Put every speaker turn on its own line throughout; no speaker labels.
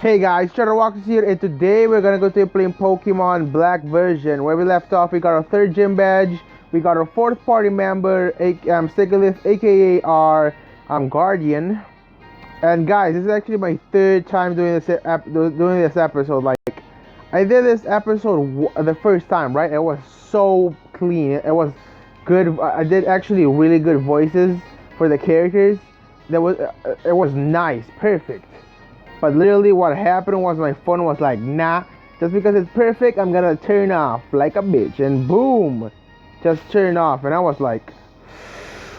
Hey guys, Shadow Walkers here, and today we're gonna go to playing Pokemon Black version. Where we left off, we got our third gym badge, we got our fourth party member, Stiglitz, aka our Guardian. And guys, this is actually my third time doing this episode. Like, I did this episode the first time, right? It was so clean. It was good. I did actually really good voices for the characters. It was nice, perfect. But literally what happened was my phone was like, nah, just because it's perfect, I'm gonna turn off like a bitch. And boom, just turn off. And I was like,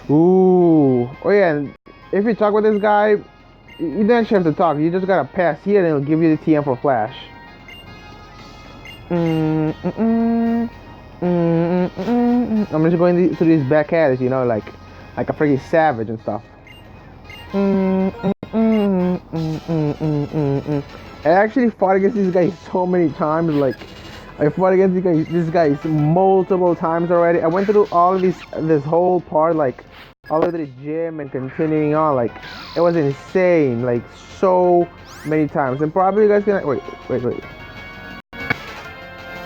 ooh. Oh yeah, and if you talk with this guy, you don't actually have to talk. You just gotta pass here and it'll give you the TM for Flash. I'm just going through these back alleys, you know, like a freaking savage and stuff. I actually fought against these guys so many times. Like, I fought against these guys multiple times already. I went through all of this whole part, like all of the gym and continuing on. Like, it was insane, like so many times. And probably you guys can wait.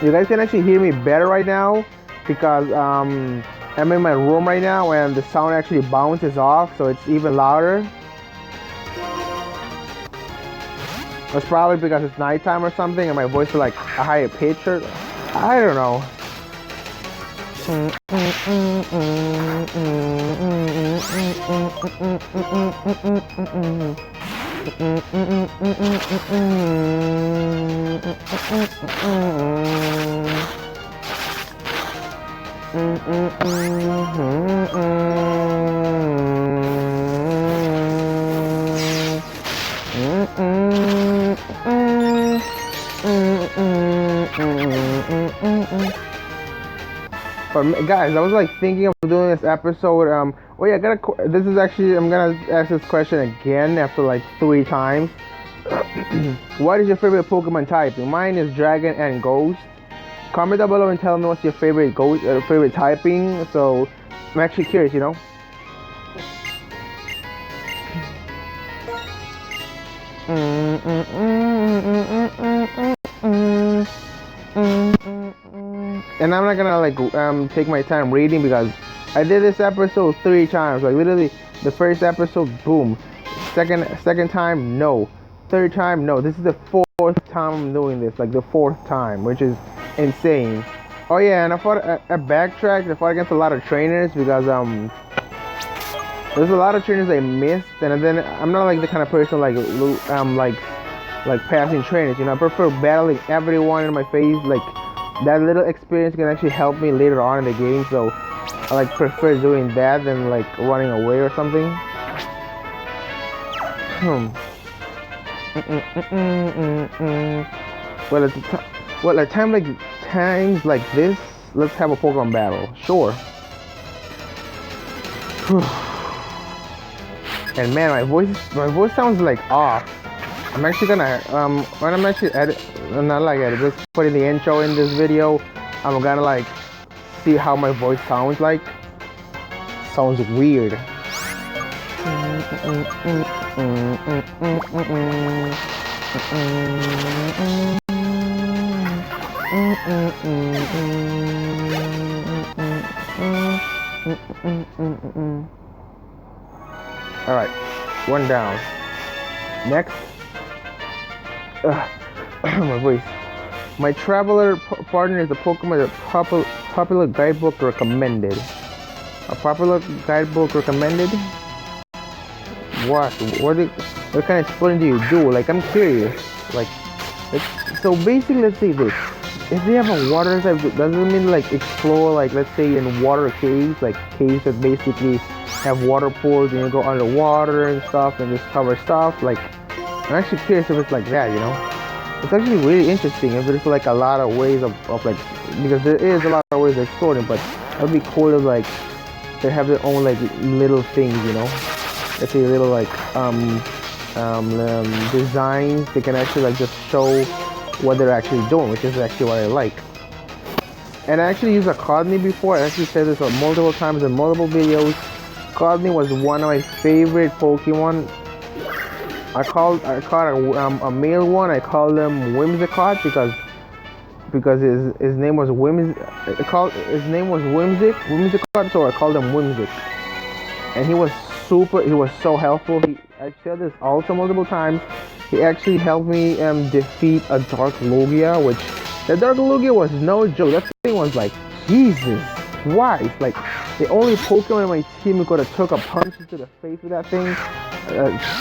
You guys can actually hear me better right now because I'm in my room right now and the sound actually bounces off, so it's even louder. It's probably because it's nighttime or something and my voice is like a higher pitch or I don't know. But guys, I was like thinking of doing this episode. Oh yeah, this is actually, I'm gonna ask this question again after like 3 times. What is your favorite Pokemon type? Mine is Dragon and Ghost. Comment down below and tell me what's your favorite favorite typing. So I'm actually curious, you know. And I'm not gonna like take my time reading because I did this episode 3 times. Like literally, the first episode, boom. Second time, no. Third time, no. This is the 4th time I'm doing this. Like the 4th time, which is insane. Oh yeah, and I backtracked. I fought against a lot of trainers because there's a lot of trainers I missed, and then I'm not like the kind of person like passing trainers. You know, I prefer battling everyone in my face. Like that little experience can actually help me later on in the game. So I like prefer doing that than like running away or something. Well, at times like this, let's have a Pokemon battle. Sure. And man, my voice sounds like off. I'm actually gonna when I'm actually just putting the intro in this video, I'm gonna like see how my voice sounds like. Sounds weird. Alright, 1 down. Next. My voice. My traveler partner is a Pokemon that popular guidebook recommended. A popular guidebook recommended? What kind of exploring do you do? Like, I'm curious. Like, so basically, let's say this. If they have a water type, doesn't mean like explore, like let's say in water caves, like caves that basically have water pools and you go underwater and stuff and discover stuff. Like, I'm actually curious if it's like that, you know. It's actually really interesting if there's like a lot of ways of like, because there is a lot of ways of exploring, but it would be cool if like they have their own like little things, you know. Let's say little like designs they can actually like just show what they're actually doing, which is actually what I like. And I actually used a Codney before. I actually said this multiple times in multiple videos. Codney was one of my favorite Pokemon I caught a male one. I called him Whimsicott because his name was his name was Whimsicott, so I called him Whimsic. And he was so helpful. I said this also multiple times. He actually helped me defeat a Dark Lugia, which the Dark Lugia was no joke. That thing was like, Jesus Christ, like the only Pokemon in my team who could have took a punch to the face with that thing,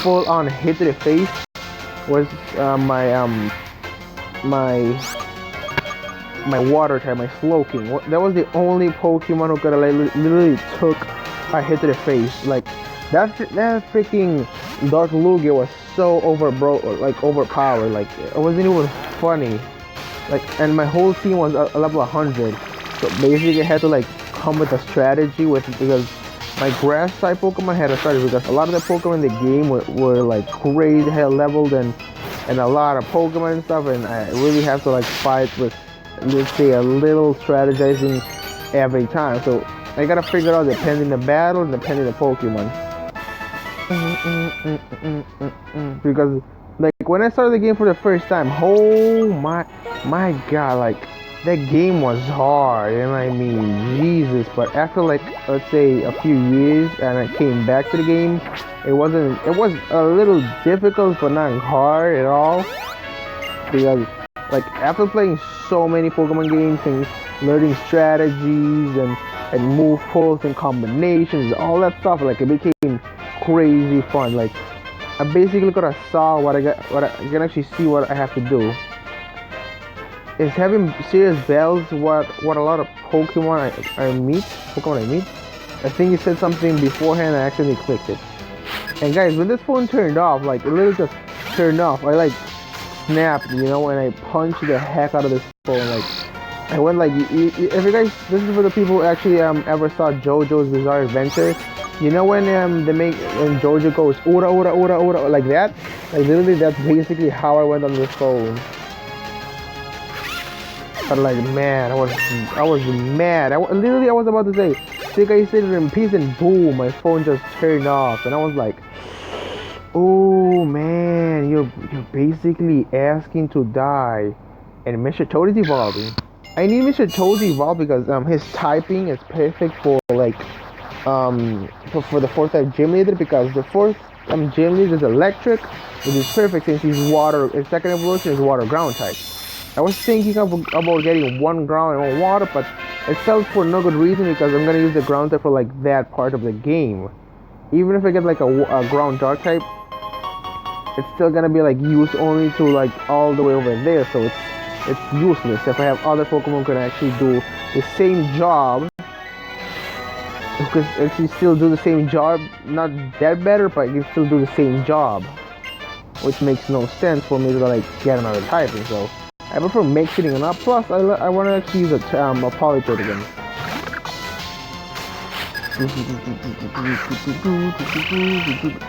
full on hit to the face, was my water type, my Slowking. That was the only Pokemon who could have like, literally took a hit to the face. Like that freaking Dark Lugia was so overpowered. Like it wasn't even funny. Like, and my whole team was a level 100. So basically, I had to like come with a strategy because my grass type Pokemon had a strategy because a lot of the Pokemon in the game were like crazy high leveled and a lot of Pokemon and stuff, and I really have to like fight with, let's say, a little strategizing every time. So I gotta figure out depending the battle and depending the Pokemon. Because like when I started the game for the first time, oh my god, like that game was hard, and I mean Jesus. But after like, let's say, a few years and I came back to the game, it was a little difficult but not hard at all, because like after playing so many Pokemon games and learning strategies and move pulls and combinations, all that stuff, like it became crazy fun. Like I basically could have saw what I can actually see what I have to do. Is having serious bells what a lot of Pokemon I meet. I think you said something beforehand and I accidentally clicked it. And guys, when this phone turned off, like it literally just turned off. I like snapped, and I punched the heck out of this phone. Like I went like, if you guys, this is for the people who actually ever saw JoJo's Bizarre Adventure. You know when when JoJo goes ora ora ora ora like that? Like literally, that's basically how I went on this phone. But like, man, I was mad. I was about to say, "See, guys, said it in peace," and boom, my phone just turned off, and I was like, "Oh man, you're basically asking to die." And Mr. Toad is evolving. I need Mr. Toad to evolve because his typing is perfect for like for the fourth type gym leader, because the fourth gym leader is electric, which is perfect since he's water. His second evolution is water ground type. I was thinking about getting one ground and one water, but it fell for no good reason because I'm gonna use the ground type for like that part of the game. Even if I get like a ground dark type, it's still gonna be like used only to like all the way over there, so it's useless if I have other Pokemon who can actually do the same job. Because actually still do the same job, not that better, but you can still do the same job, which makes no sense for me to like get another typing. So I prefer mixing it up. Plus, I want to actually use a Polytoad again.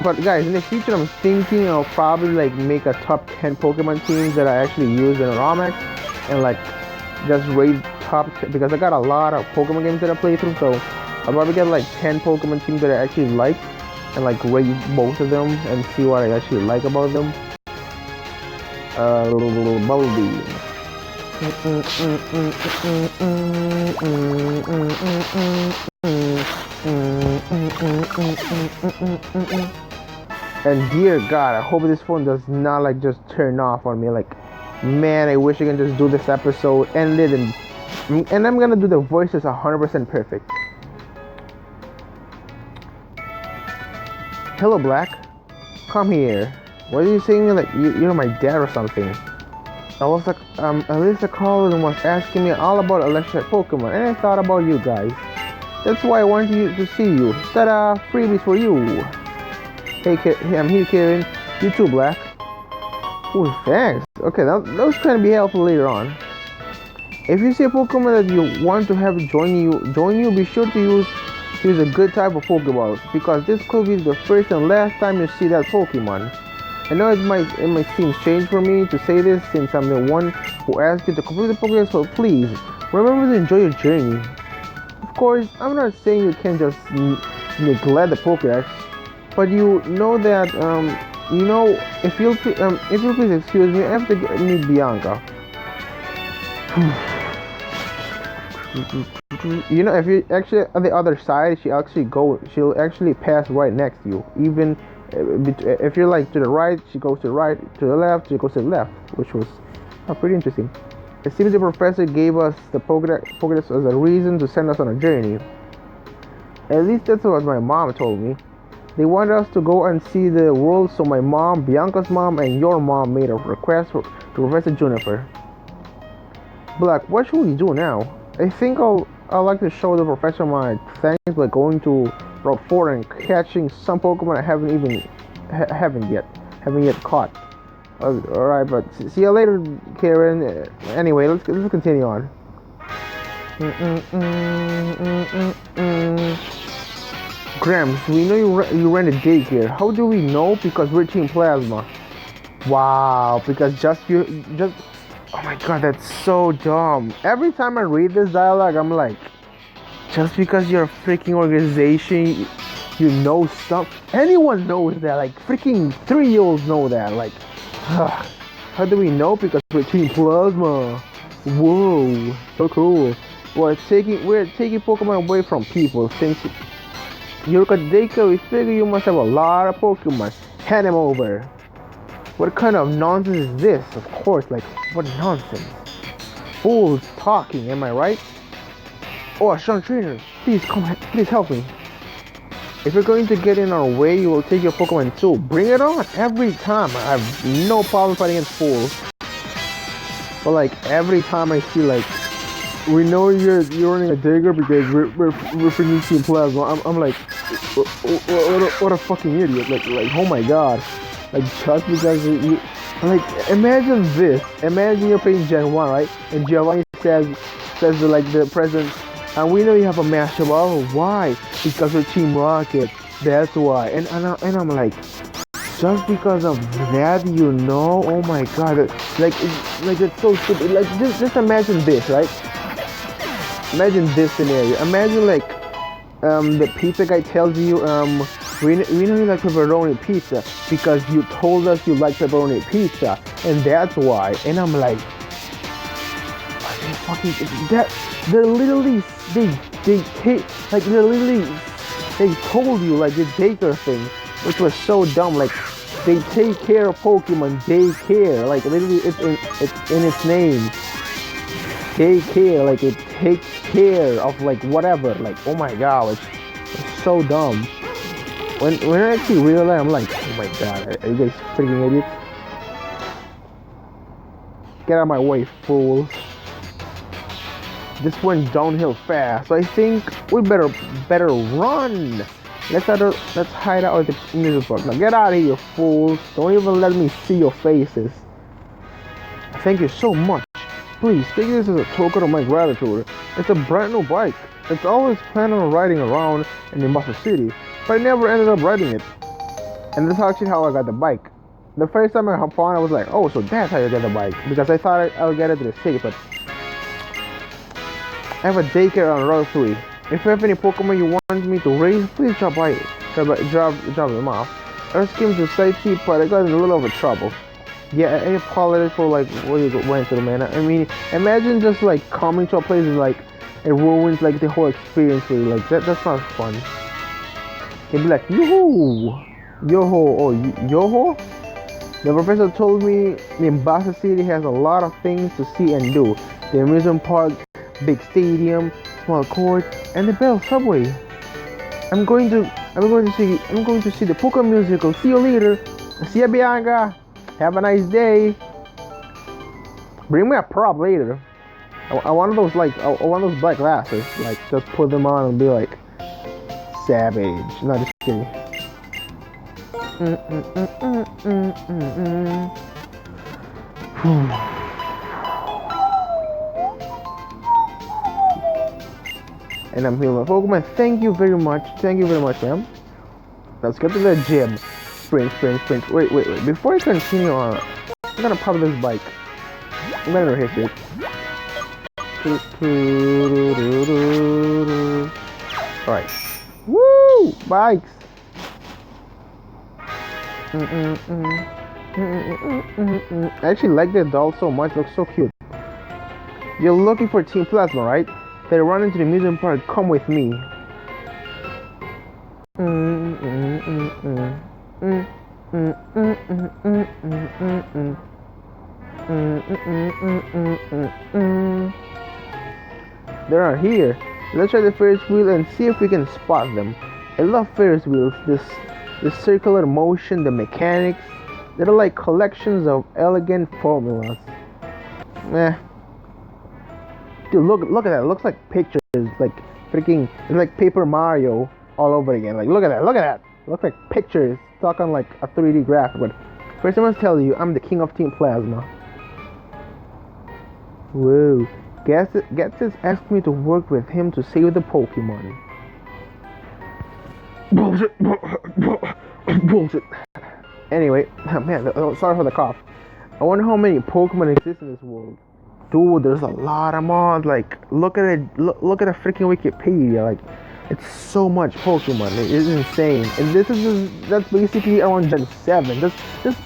But guys, in the future, I'm thinking I'll probably like make a top 10 Pokemon teams that I actually use in ROMX, and like just rate top 10, because I got a lot of Pokemon games that I play through. So I'll probably get like 10 Pokemon teams that I actually like, and like rate both of them and see what I actually like about them. Bulby. And dear God, I hope this phone does not like just turn off on me. Like, man, I wish I can just do this episode, end it, and I'm gonna do the voices 100% perfect. Hello, Black. Come here. What are you saying? Like you're my dad or something? ELESA called and was asking me all about electric Pokemon, and I thought about you guys. That's why I wanted to see you. Ta-da! Freebies for you. Hey, I'm here, Kevin. You too, Black. Oh, thanks. Okay, those can be helpful later on. If you see a Pokemon that you want to have join you, be sure to use a good type of Pokeball, because this could be the first and last time you see that Pokemon. I know it might seem strange for me to say this since I'm the one who asked you to complete the Pokemon, so please remember to enjoy your journey. Of course, I'm not saying you can just neglect the Pokédex, but you know that You know, if you please excuse me, I have to meet Bianca. You know, if you actually on the other side, she'll actually pass right next to you. Even if you're like to the right, she goes to the right. To the left, she goes to the left, which was pretty interesting. It seems the professor gave us the Pokédex as a reason to send us on a journey. At least that's what my mom told me. They wanted us to go and see the world, so my mom, Bianca's mom, and your mom made a request to Professor Juniper. Black, what should we do now? I think I'd like to show the professor my thanks by going to Route 4 and catching some Pokemon I haven't yet caught. Alright, but see you later, Karen. Anyway, let's continue on. Grams, we know you ran a daycare. How do we know? Because we're Team Plasma. Wow, because oh my god, that's so dumb. Every time I read this dialogue, I'm like, just because you're a freaking organization, you know stuff. Anyone knows that. Like, freaking 3-year-olds know that. Like, how do we know? Because we're Team Plasma. Whoa, so cool. We're taking Pokemon away from people. Since you're a daycare, we figure you must have a lot of Pokemon. Hand them over. What kind of nonsense is this? Of course, like, what nonsense? Fools talking, am I right? Oh, strong trainer, please help me. If you're going to get in our way, you will take your Pokemon too. Bring it on, every time. I have no problem fighting against fools. But like, every time I see like, we know you're running a dagger because we're freaking Team Plasma. I'm like, what a fucking idiot. Like, oh my god. Like, just because you like, imagine this. Imagine you're playing Gen 1, right? And Giovanni says like the president, and we know you have a mashup. Oh, why? Because we're Team Rocket. That's why. And I'm like, just because of that, you know? Oh my god. Like it's so stupid. Like, just imagine this, right? Imagine this scenario. Imagine like the pizza guy tells you we know you like pepperoni pizza because you told us you like pepperoni pizza, and that's why. And I'm like, they're literally they told you like the daycare thing, which was so dumb. Like, they take care of Pokemon, daycare, like literally it's in its name. Daycare, like it takes care of like whatever. Like, oh my god, it's so dumb. When I actually realized, I'm like, oh my god, are you guys freaking idiots? Get out of my way, fools. This went downhill fast, so I think we better run. Let's hide out at the music box. Now get out of here, fools. Don't even let me see your faces. Thank you so much. Please take this as a token of my gratitude. It's a brand new bike. It's always planned on riding around in Mombasa City, but I never ended up riding it. And that's actually how I got the bike. The first time I hopped on, I was like, oh, so that's how you get the bike. Because I thought I would get it to the city, but I have a daycare on Route 3. If you have any Pokemon you want me to raise, please drop them off. I was scheming to sightsee, but I got in a little bit of trouble. Yeah, I apologize for like what you went through, man. I mean, imagine just like coming to a place and like it ruins like the whole experience for you. Like that's not fun. He'd be like, yoo-hoo, yo-ho, oh, yo-ho? The professor told me Mombasa City has a lot of things to see and do. The amusement park, big stadium, small court, and the Bell subway. I'm going to see the Pokemon musical. See you later. See ya, Bianca. Have a nice day. Bring me a prop later. I want those like I want those black glasses. Like, just put them on and be like savage. No, just kidding. And I'm healing my Pokemon. Thank you very much. Thank you very much, ma'am. Let's get to the gym. Sprint. Wait. Before I continue on, I'm gonna pop this bike. I'm gonna hit it. Alright. Woo! Bikes! I actually like the doll so much. It looks so cute. You're looking for Team Plasma, right? They run into the amusement park. Come with me. They are here. Let's try the Ferris wheel and see if we can spot them. I love Ferris wheels. This circular motion, the mechanics. They're like collections of elegant formulas. Meh. Dude, look at that. It looks like pictures, like freaking, it's like Paper Mario all over again. Like, look at that. It looks like pictures stuck on like a 3D graphic. But first, I must tell you, I'm the king of Team Plasma. Whoa. Getsis asked me to work with him to save the Pokemon. Bullshit. Bullshit. Anyway, man, sorry for the cough. I wonder how many Pokemon exist in this world. Dude, there's a lot of mods. Like, look at it. Look at the freaking Wikipedia. Like, it's so much Pokemon. It's insane. And that's basically around Gen 7. Just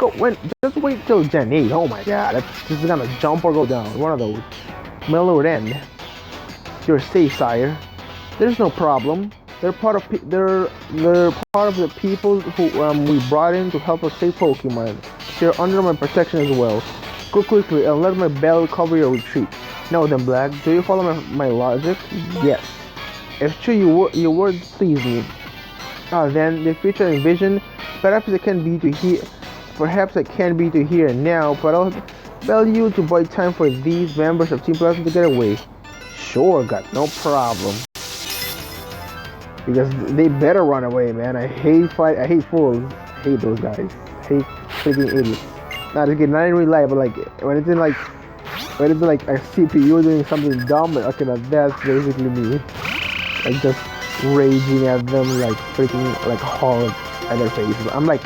wait till Gen 8. Oh my God, that's just gonna jump or go down. One of those. Mellowed end. You're safe, sire. There's no problem. They're part of the people who we brought in to help us save Pokemon. They're under my protection as well. Go quickly and let my bell cover your retreat. Now then, Black, do you follow my logic? Yes. If true, your words please me. Then the future I envision, perhaps it can be to here. Perhaps it can be to here and now, but I'll tell you to buy time for these members of Team Plasma to get away. Sure, got no problem. Because they better run away, man. I hate fools. I hate those guys. I hate freaking idiots. Not in real life, but like when it's in like a CPU doing something dumb, okay, that's basically me. Like just raging at them, like freaking like hard at their faces. I'm like,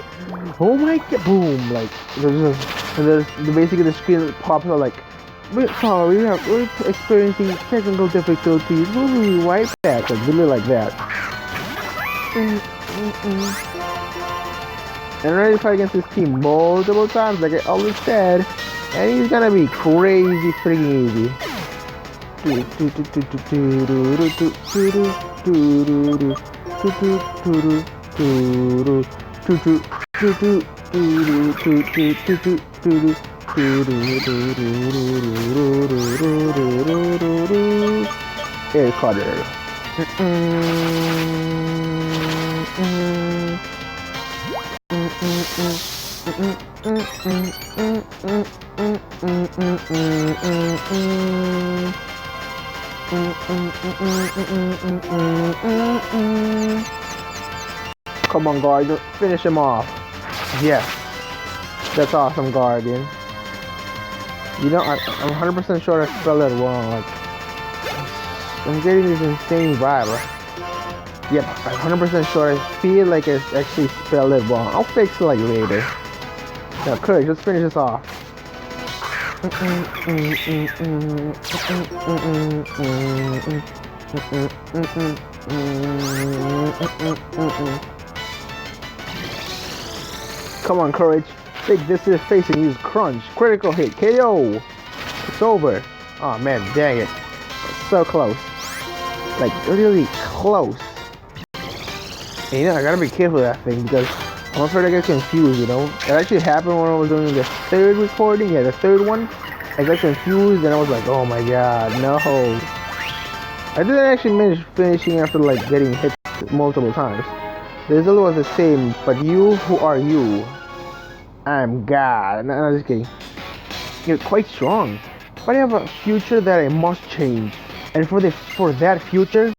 oh my God, boom! Like there's basically the screen pops up like, we're sorry, we're experiencing technical difficulties. We'll be right back. Like really like that. And ready to fight against this team multiple times, like I always said, and he's gonna be crazy freaking easy. Air cutter. Come on, Guardian, finish him off. Yes, that's awesome, Guardian. You know, I'm 100% sure I spelled it wrong. Like, I'm getting this insane vibe. Yep, I'm 100% sure. I feel like I actually spelled it wrong. I'll fix it like later. Now, Courage, let's finish this off. Come on, Courage. Take this to his face and use Crunch. Critical hit. KO. It's over. Oh man, dang it. So close. Like, really close. And, you know, I gotta be careful with that thing because I'm afraid I get confused, you know? It actually happened when I was doing the third recording. Yeah, the third one. I got confused and I was like, oh my God, no. I didn't actually manage finishing after like getting hit multiple times. The result was the same, but you, who are you? I'm God. No, I'm just kidding. You're quite strong, but I have a future that I must change. And for that future,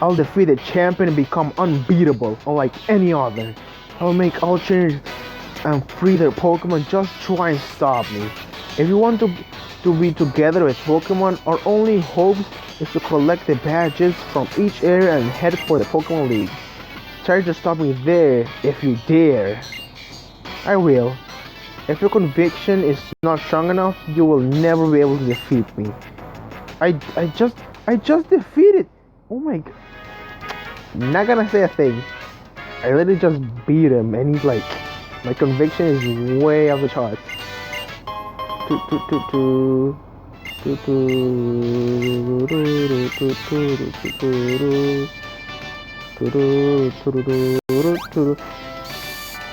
I'll defeat the champion and become unbeatable, unlike any other. I'll make all changes and free their Pokemon. Just try and stop me. If you want to be together with Pokemon, our only hope is to collect the badges from each area and head for the Pokemon League. Try to stop me there if you dare. I will. If your conviction is not strong enough, you will never be able to defeat me. I just defeated. Oh my God. Not gonna say a thing. I literally just beat him, and he's like, my conviction is way off the charts.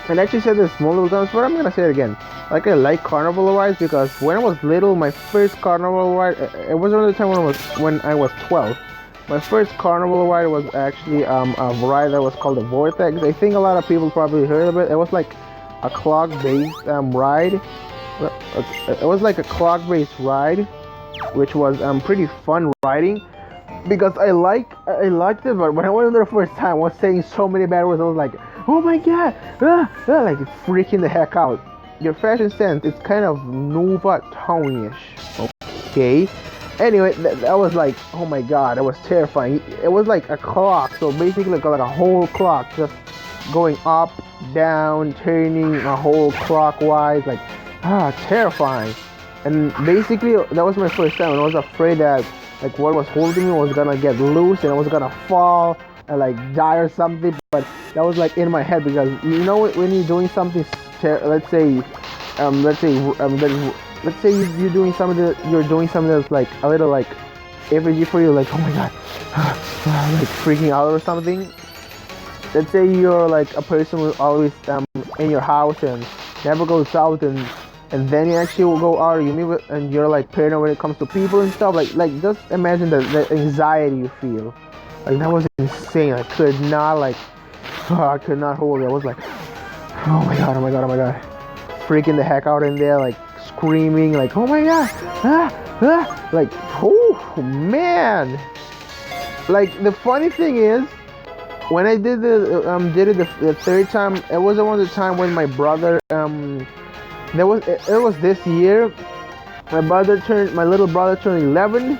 And I actually said this multiple times, but I'm gonna say it again. Like, I like carnival rides because when I was little, my first carnival ride, it was around the time when I was 12. My first carnival ride was actually a ride that was called the Vortex. I think a lot of people probably heard of it. It was like a clock-based ride. It was like a clock-based ride, which was pretty fun riding because I liked it. But when I went there the first time, I was saying so many bad words. I was like, oh my god, like it's freaking the heck out. Your fashion sense, it's kind of Nova Tony-ish. Okay. Anyway, that was like, oh my god, it was terrifying. It was like a clock, so basically like a whole clock just going up, down, turning a whole clockwise, like, terrifying. And basically, that was my first time, and I was afraid that like what was holding me was gonna get loose and I was gonna fall and like die or something. But that was like in my head because you know when you're doing something, let's say you're doing something that's like a little like effigy for you, like oh my god, like freaking out or something. Let's say you're like a person who always in your house and never goes out, and then you actually will go out, you meet with, and you're like paranoid when it comes to people and stuff. Like just imagine the anxiety you feel. Like that was insane. I could not hold it. I was like, oh my god, freaking the heck out in there, like screaming, like oh my god, like oh man. Like the funny thing is, when I did the third time, it was around the time when my brother it was this year. My little brother turned 11,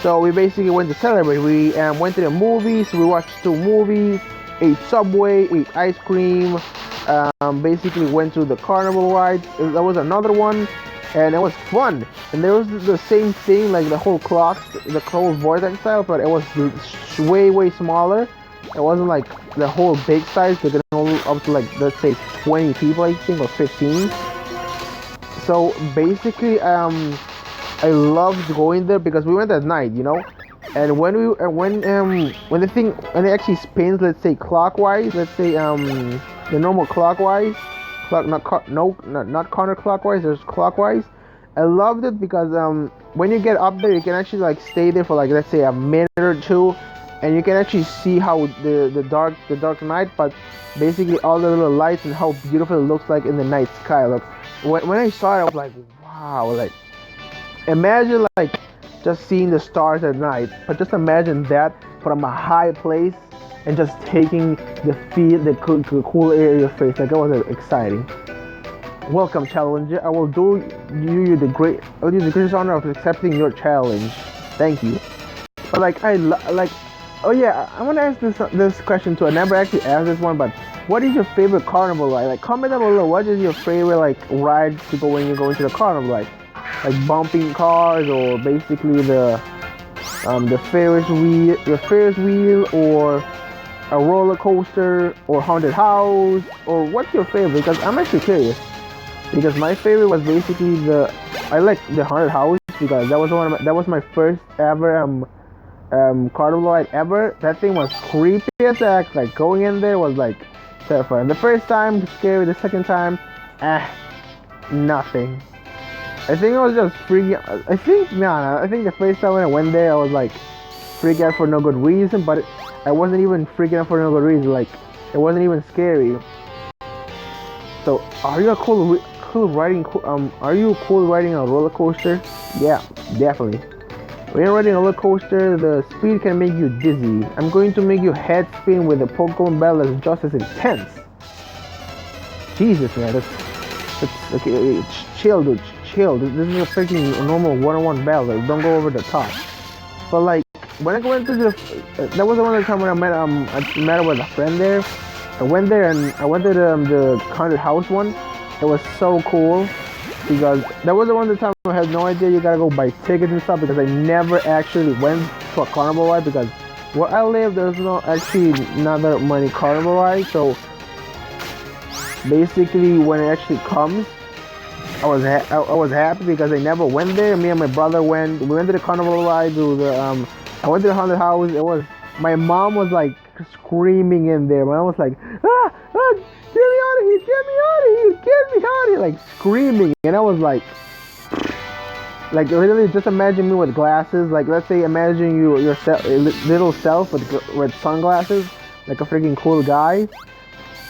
so we basically went to celebrate. We went to the movies. We watched 2 movies, ate Subway, ate ice cream. Basically went to the carnival ride. There was another one, and it was fun. And there was the same thing, like the whole clock, the whole vortex style, but it was way smaller. It wasn't like the whole big size. They could hold up to like, let's say 20 people, I think, or 15. So basically, I loved going there because we went at night, you know. And when it actually spins, let's say clockwise, let's say the normal clockwise, not counterclockwise, there's clockwise. I loved it because when you get up there, you can actually like stay there for like, let's say a minute or 2, and you can actually see how the dark night, but basically all the little lights and how beautiful it looks like in the night sky. Look, when I saw it, I was like, wow, like imagine like just seeing the stars at night, but just imagine that from a high place and just taking the cool air in your face. Like, it was exciting. Welcome, challenger. I will do you the greatest honor of accepting your challenge. Thank you. But like oh yeah, I want to ask this question too. I never actually asked this one, but what is your favorite carnival ride? Like, comment down below. What is your favorite like ride to go when you go into the carnival? Like bumping cars, or basically the Ferris wheel, or a roller coaster, or haunted house, or what's your favorite? Because I'm actually curious. Because my favorite was basically I like the haunted house because that was my first ever carnival ride ever. That thing was creepy as heck. Like, going in there was like terrifying. The first time scary, the second time, nothing. I think I was just freaking. I think the first time when I went there, I was like freaking out for no good reason. But I wasn't even freaking out for no good reason. Like, it wasn't even scary. So, are you cool riding a roller coaster? Yeah, definitely. When you're riding a roller coaster, the speed can make you dizzy. I'm going to make you head spin with a Pokemon battle that's just as intense. Jesus, man, that's okay. Chill, dude. Chill. This is a freaking normal one-on-one battle. Don't go over the top. But like, when I went to that was another time when I met with a friend there. I went there and I went to the haunted house one. It was so cool because that was the one time I had no idea you gotta go buy tickets and stuff, because I never actually went to a carnival ride because Where I live, there's no actually not that many carnival rides, so basically when it actually comes, I was happy because I never went there. Me and my brother went. We went to the carnival ride. To the I went to the haunted house. It was my mom was like screaming in there. My mom was like, get me out of here! Get me out of here! Get me out of here! Like screaming, and I was like really just imagine me with glasses. Like let's say imagine you yourself, little self with sunglasses, like a freaking cool guy,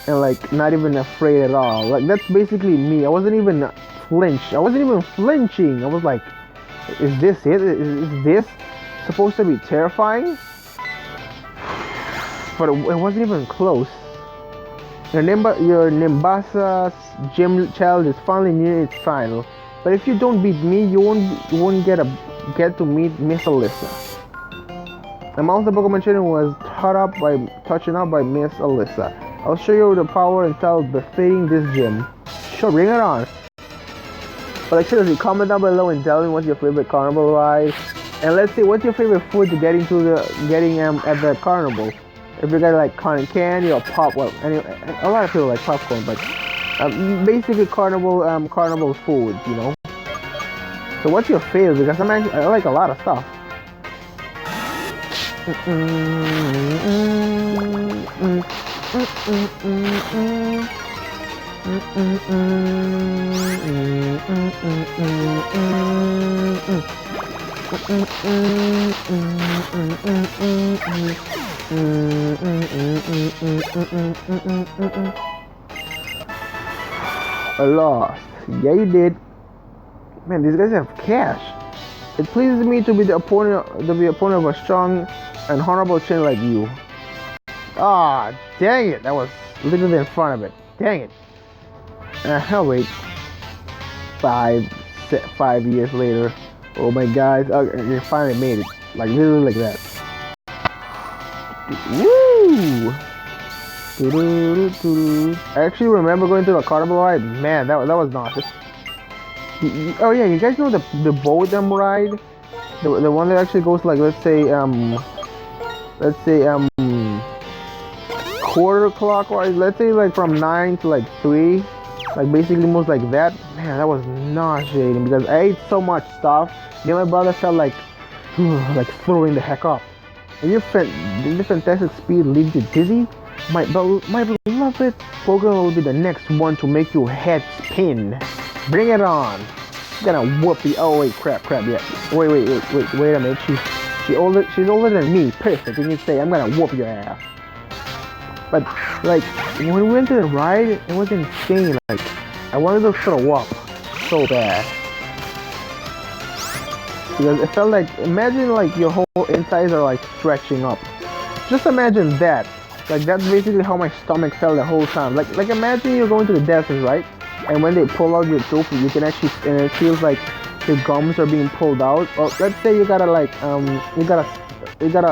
and like not even afraid at all. Like that's basically me. I wasn't even flinched. I wasn't even flinching. I was like, is this it? Is this supposed to be terrifying? But it wasn't even close. Your Nimbasa gym challenge is finally near its final. But if you don't beat me, you won't get to meet Miss ELESA. The monster Pokemon training was touching up by Miss ELESA. I'll show you the power and style befitting this gym. Sure, bring it on. But like seriously, comment down below and tell me what's your favorite carnival ride. And let's see, what's your favorite food to getting at the carnival? If you got like cotton candy or pop, well, a lot of people like popcorn, but basically carnival foods, you know. So what's your favorite? Because I like a lot of stuff. I lost. Yeah, you did. Man, these guys have cash. It pleases me to be the opponent of a strong and honorable champion like you. Ah, dang it! That was literally in front of it. Dang it. I'll wait. 5 years later. Oh my God! You finally made it. Like literally like that. Woo! I actually remember going to the carnival ride. Man, that was nauseous. Oh yeah, you guys know the boat ride, the one that actually goes like let's say quarter clockwise. Let's say like from 9 to like 3, like basically almost like that. Man, that was nauseating because I ate so much stuff. Me and my brother felt like throwing the heck up. And your fantastic speed leaves you dizzy. My beloved Pokemon will be the next one to make your head spin. Bring it on. I'm gonna whoop you. Oh wait, crap, yeah. Wait a minute. She's older than me. Perfect. And you say I'm gonna whoop your ass. But like when we went to the ride, it was insane. Like I wanted to throw up so bad. Because it felt like, imagine like your whole insides are like stretching up. Just imagine that. Like that's basically how my stomach felt the whole time. Like imagine you're going to the desert, right? And when they pull out your tooth, you can actually, and it feels like your gums are being pulled out. Or let's say you gotta like you gotta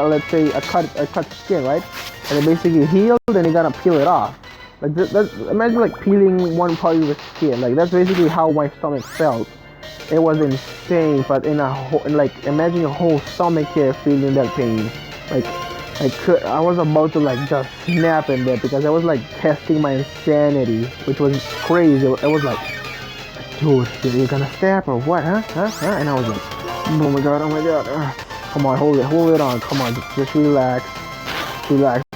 let's say a cut skin, right? And it basically healed, and you gotta peel it off. Like that's imagine like peeling one part of your skin. Like that's basically how my stomach felt. It was insane, but like imagine your whole stomach here feeling that pain. Like I was about to like just snap in there because I was like testing my insanity, which was crazy. It was like, dude, you're gonna snap or what, huh? And I was like, oh my god, come on, hold it on, come on, just relax.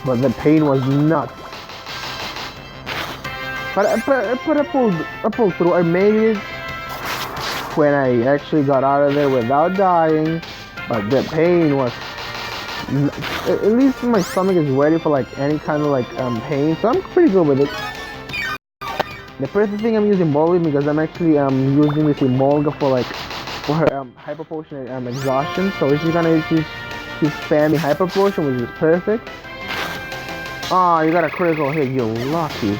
But the pain was nuts. But I pulled through. I made it when I actually got out of there without dying. But the pain was, at least my stomach is ready for like any kind of like pain, so I'm pretty good with it. The first thing I'm using Molly because I'm actually using this Emolga for her hyper potion and exhaustion. So she's gonna use spamming hyper potion, which is perfect. Ah, you got a critical hit, you're lucky.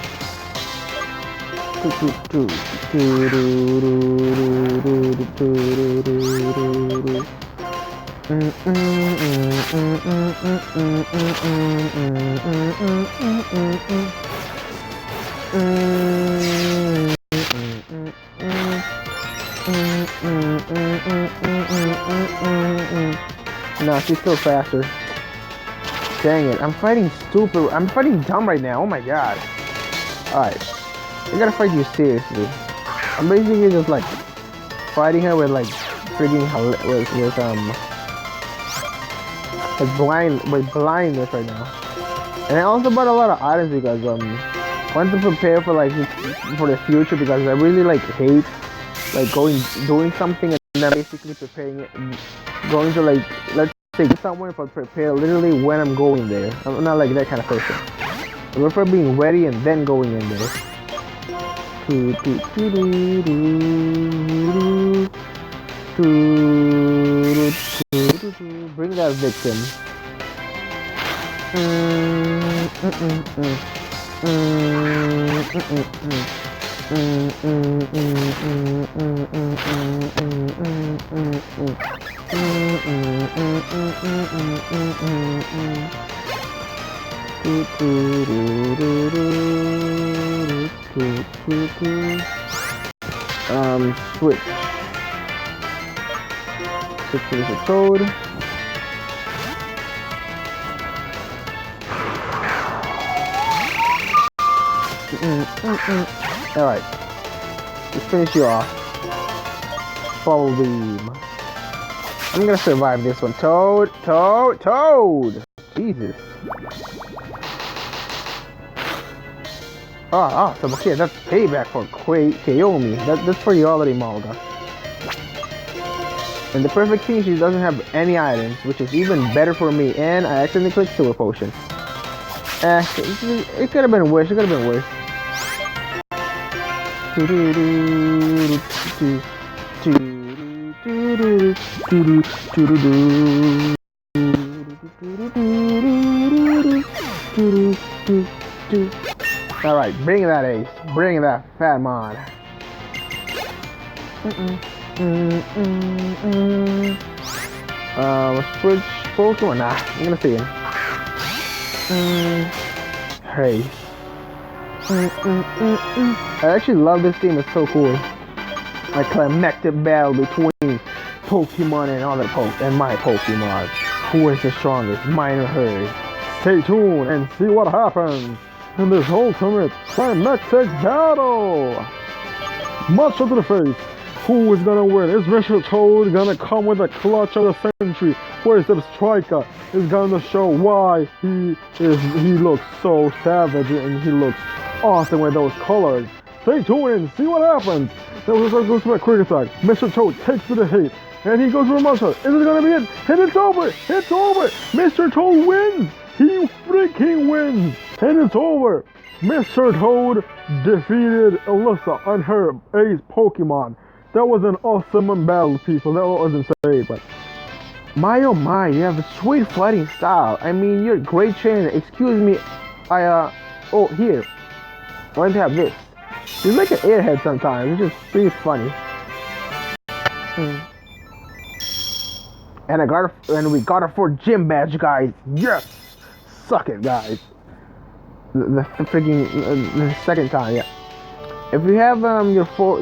No, she's still faster. Dang it, I'm fighting stupid. I'm fighting dumb right now. Oh my god. Alright. I gotta fight you seriously. I'm basically just like fighting her with like freaking with blindness right now. And I also bought a lot of items because I want to prepare for like for the future, because I really like hate like doing something and then basically preparing it and going to like, let's say, somewhere, but prepare literally when I'm going there. I'm not like that kind of person. I prefer being ready and then going in there. Bring that victim. Switch. Switch to the code. Alright. Let's finish you off. Bubble beam. I'm gonna survive this one. Toad! Jesus. Oh, awesome. Okay, that's payback for KO me. That's for you already, Malga. And the perfect thing, she doesn't have any items, which is even better for me. And I accidentally clicked Silver Potion. It could have been worse. It could have been worse. Alright, bring that ace. Bring that fat mod. Switch Pokemon? Nah, I'm gonna see him. Hey. I actually love this game, it's so cool. A climactic battle between Pokemon and other and my Pokemon. Who is the strongest, mine or hers? Stay tuned and see what happens in this ultimate climactic battle. Much to the face. Who is gonna win? Is Mr. Toad gonna come with a clutch of the century? Or is the striker is gonna show why he looks so savage and he looks awesome with those colors? Stay tuned and see what happens. That was goes for a quick attack. Mr. Toad takes to the hit. And he goes for a muscle. Is it gonna be it? And it's over! It's over! Mr. Toad wins! He freaking wins! And it's over! Mr. Toad defeated ELESA and her ace Pokemon. That was an awesome battle, people. That wasn't say, but my oh my, you have a sweet fighting style. I mean, you're a great trainer. Excuse me, oh here, I want to have this. You're like an airhead sometimes, which is pretty funny. And we got a 4 gym badge, guys. Yes, suck it, guys. The freaking the second time, yeah. If you have your four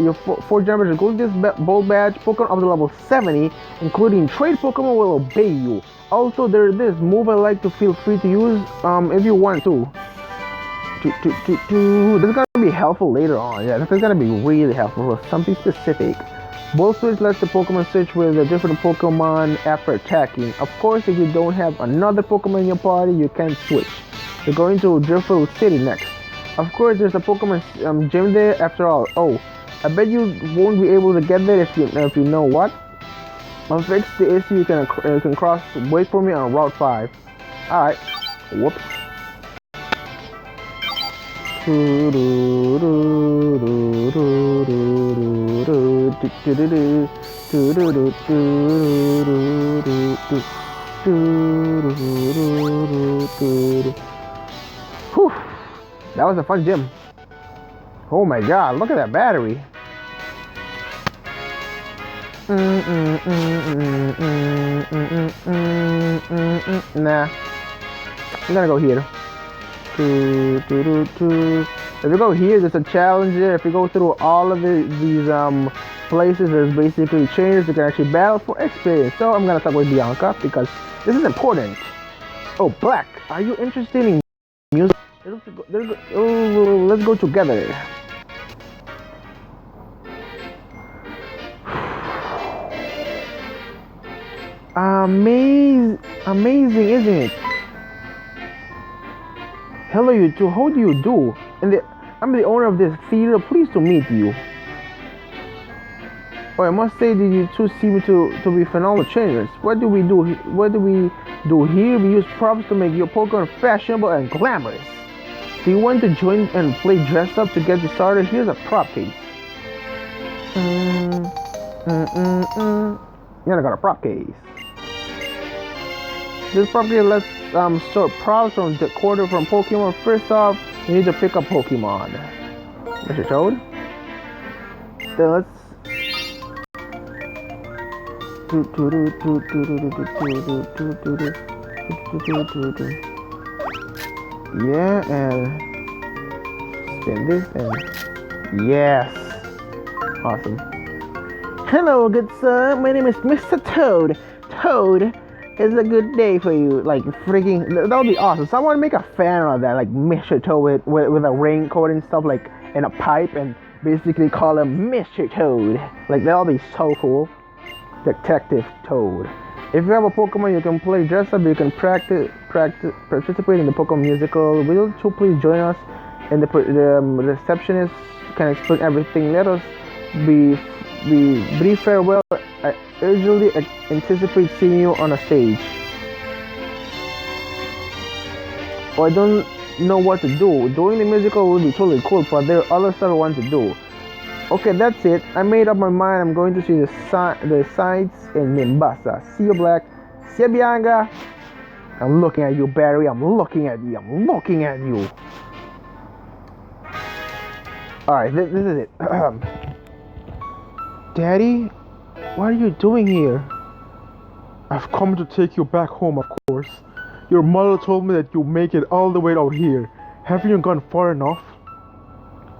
gym badges, go to this bold badge. Pokemon up to level 70, including trade Pokemon, will obey you. Also, there's this move I like to feel free to use if you want to. This is gonna be helpful later on. Yeah, this is gonna be really helpful for something specific. Both switch lets the Pokemon switch with a different Pokemon after attacking. Of course, if you don't have another Pokemon in your party, you can switch. We're going to Driftwood City next. Of course, there's a Pokemon gym there after all. Oh, I bet you won't be able to get there if you know what. I'll fix the issue. You can cross. Wait for me on Route 5. All right. Whoops. Whew. That was a fun gym. Oh my god, look at that battery. Nah. I'm gonna go here. If you go here, there's a challenger. If you go through all of these places, there's basically trainers that can actually battle for experience. So I'm gonna talk with Bianca because this is important. Oh, black. Are you interested in music? Oh, let's go together. Amazing, isn't it? Hello, you two. How do you do? I'm the owner of this theater. Pleased to meet you. Oh, I must say that you two seem to be phenomenal trainers. What do we do? What do we do here? We use props to make your Pokemon fashionable and glamorous. Do you want to join and play dress up to get you started? Here's a prop case. Yeah, I got a prop case. This prop case lets store props from the quarter from Pokemon. First off, you need to pick up Pokemon. Mr. Toad. Then let's. Yeah, and spin this and yes, awesome. Hello, good sir. My name is Mr. Toad. Toad, it's a good day for you. Like freaking, that would be awesome. Someone make a fan of that, like Mr. Toad with a raincoat and stuff, like in a pipe, and basically call him Mr. Toad. Like that would be so cool. Detective Toad. If you have a Pokemon, you can play dress up. You can participate in the Pokemon musical. Will you two please join us? And the receptionist can explain everything. Let us be brief farewell. I urgently anticipate seeing you on a stage. Oh, I don't know what to do. Doing the musical will be totally cool, but there are other stuff I want to do. Okay, that's it. I made up my mind. I'm going to see the sights in Nimbasa. See you, Black. See you, Bianca. I'm looking at you, Barry. I'm looking at you. I'm looking at you. Alright, this is it. Daddy, what are you doing here? I've come to take you back home, of course. Your mother told me that you make it all the way out here. Haven't you gone far enough?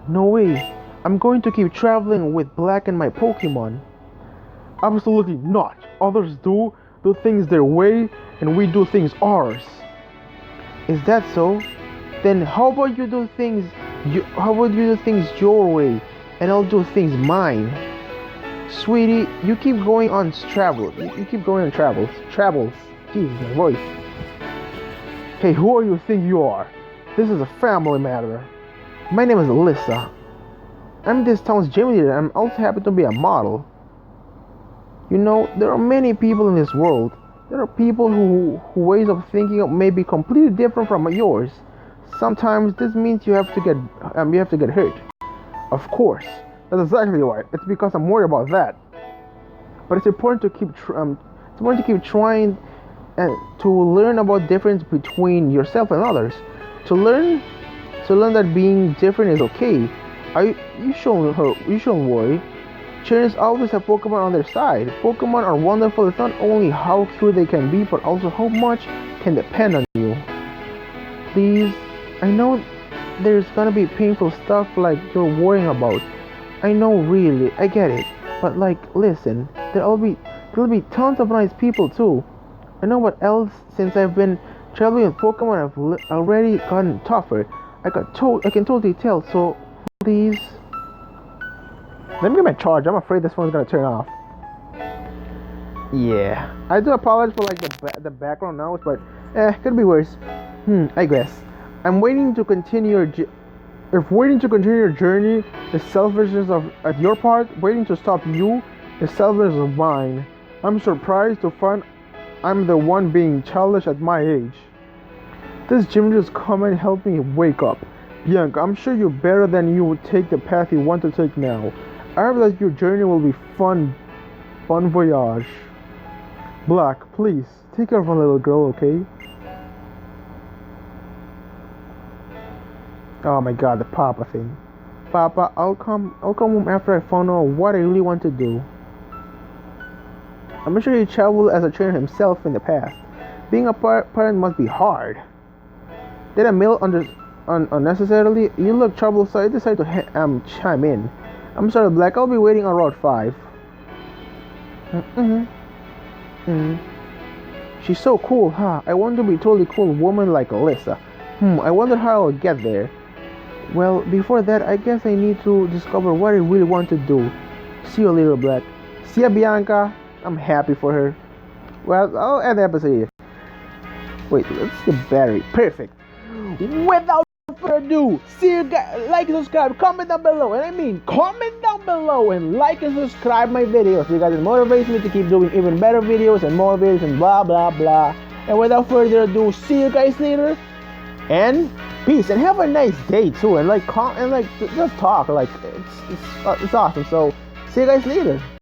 No way. I'm going to keep traveling with Black and my Pokemon. Absolutely not. Others do things their way, and we do things ours. Is that so? Then how about you do things your way, and I'll do things mine? Sweetie, you keep going on travels. You keep going on travels. Jesus, my voice. Hey, who do you think you are? This is a family matter. My name is ELESA. I'm this town's gym leader, and I'm also happy to be a model. You know, there are many people in this world. There are people who ways of thinking may be completely different from yours. Sometimes this means you have to get hurt. Of course, that's exactly right. It's because I'm worried about that. But it's important to keep trying and to learn about the difference between yourself and others. To learn that being different is okay. You shouldn't worry. Trainers always have Pokemon on their side. Pokemon are wonderful. It's not only how cute they can be, but also how much can depend on you. Please, I know there's gonna be painful stuff like you're worrying about. I know, really, I get it. But like, listen, there'll be tons of nice people too. I know what else. Since I've been traveling with Pokemon, I've already gotten tougher. I can totally tell. So please, let me get my charge. I'm afraid this one's gonna turn off. Yeah, I do apologize for like the background noise, but could be worse. I guess. I'm waiting to continue your journey, the selfishness at your part, waiting to stop you, the selfishness of mine. I'm surprised to find I'm the one being childish at my age. This gym just come and help me wake up. Bianca, I'm sure you're better than you would take the path you want to take now. I hope that your journey will be fun. Bon voyage. Black, please, take care of my little girl, okay? Oh my god, the Papa thing. Papa, I'll come home after I found out what I really want to do. I'm sure he traveled as a trainer himself in the past. Being a parent must be hard. Did I mail unnecessarily? You look troubled, so I decided to chime in. I'm sorry, Black. I'll be waiting on Route 5. She's so cool, huh? I want to be a totally cool woman like ELESA. I wonder how I'll get there. Well, before that, I guess I need to discover what I really want to do. See you later, Black. See ya, Bianca. I'm happy for her. Well, I'll end the episode here. Wait, let's see the battery. Perfect. Without further ado, see you guys. Like and subscribe. Comment down below. And I mean, comment down below and like and subscribe my videos because it motivates me to keep doing even better videos and more videos and blah blah blah. And without further ado, see you guys later. And peace. And have a nice day too. And just talk. Like it's awesome. So see you guys later.